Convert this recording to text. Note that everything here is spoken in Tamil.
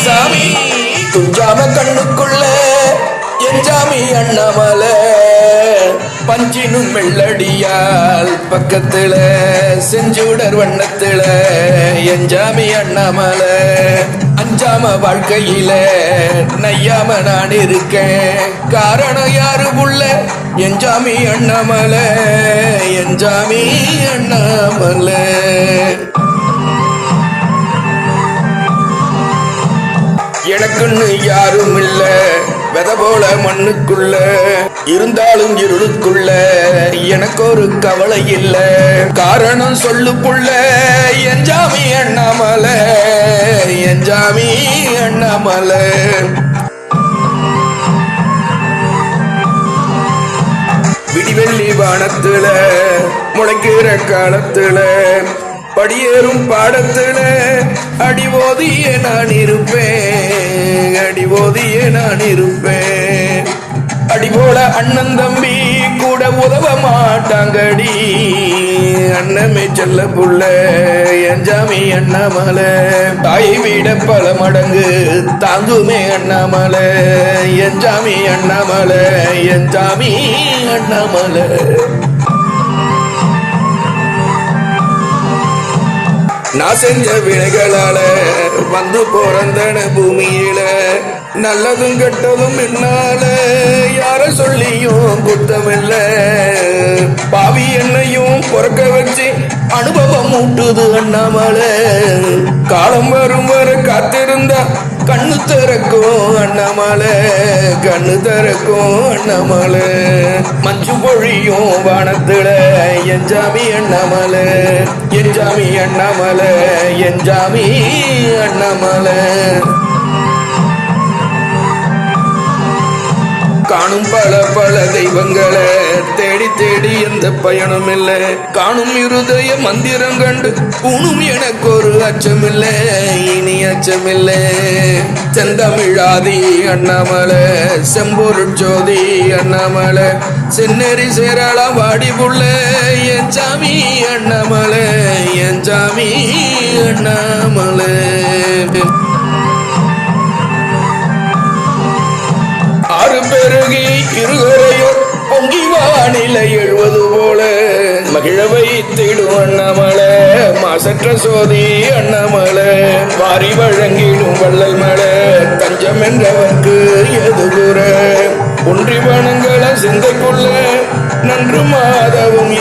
சாமி துஞ்சாம கண்ணுக்குள்ள என் சாமி அண்ணாமலை பஞ்சினும் வெள்ளடியால் பக்கத்துல செஞ்சுடர் வண்ணத்துல என் சாமி அண்ணாமலை அஞ்சாம வாழ்க்கையில நையாம நான் இருக்கேன் காரணம் யாரு புள்ள என் சாமி அண்ணாமலை என் சாமி அண்ணாமலை எனக்குன்னு யாரும் இல்ல வெத போல மண்ணுக்குள்ள இருந்தாலும் இருளுக்குள்ள எனக்கு ஒரு கவலை இல்ல காரணம் சொல்லு புள்ள என் சாமி அண்ணாமலை என் சாமி அண்ணாமலை விடிவெள்ளி வானத்துல முளைக்கிற காலத்துல படியேறும் பாடத்துல அடிவோதியே நான் இருப்பேன் அடிவோதியே நான் இருப்பேன் அடிபோல அண்ணன் தம்பி கூட உதவ மாட்டாங்கடி அண்ணமே செல்ல புள்ள என் சாமி அண்ணாமலை தாயை விட பல மடங்கு தாங்குமே அண்ணாமலை என் சாமி அண்ணாமலை என் சாமி அண்ணாமலை நான் செஞ்ச வினைகளால வந்து பிறந்தன பூமியில நல்லதும் கெட்டதும் என்னால யார சொல்லியும் குத்தமில்ல பாவி என்னையும் பொறக்க வச்சு அனுபவம் ஊட்டுது அண்ணாமலை காலம் வரும் வர காத்திருந்தா கண்ணு திறக்கும் அண்ணாமலை கண்ணு திறக்கும் அண்ணாமலை மஞ்சு பொழியும் வானத்துல என் சாமி அண்ணாமலை என் சாமி அண்ணாமலை என் சாமி அண்ணாமலை காணும் பல பல தெய்வங்களை தேடி தேடி எந்த பயனும் இல்லை காணும் இருதய மந்திரம் கண்டு உணும் எனக்கு ஒரு அச்சமில்லை இனி அச்சமில்லை செந்தமிழாதி அண்ணாமலை செம்பொருள் ஜோதி அண்ணாமலை சென்னேரி சேரலாம் வாடி புள்ள என் சாமி அண்ணாமலை என் சாமி அண்ணாமலை ஆறு பெருகி இருகரையும் பொங்கி வானிலை எழுவது போல மகிழ வைத்திடும் அண்ணாமலை மாசற்ற சோதி அண்ணாமலை வாரி வழங்கிடும் வள்ளல் மலை தஞ்சம் என்றவர்க்கு எது கூற ஒன்றி வனங்கள சிந்தைக்குள்ள நன்று மாதவும்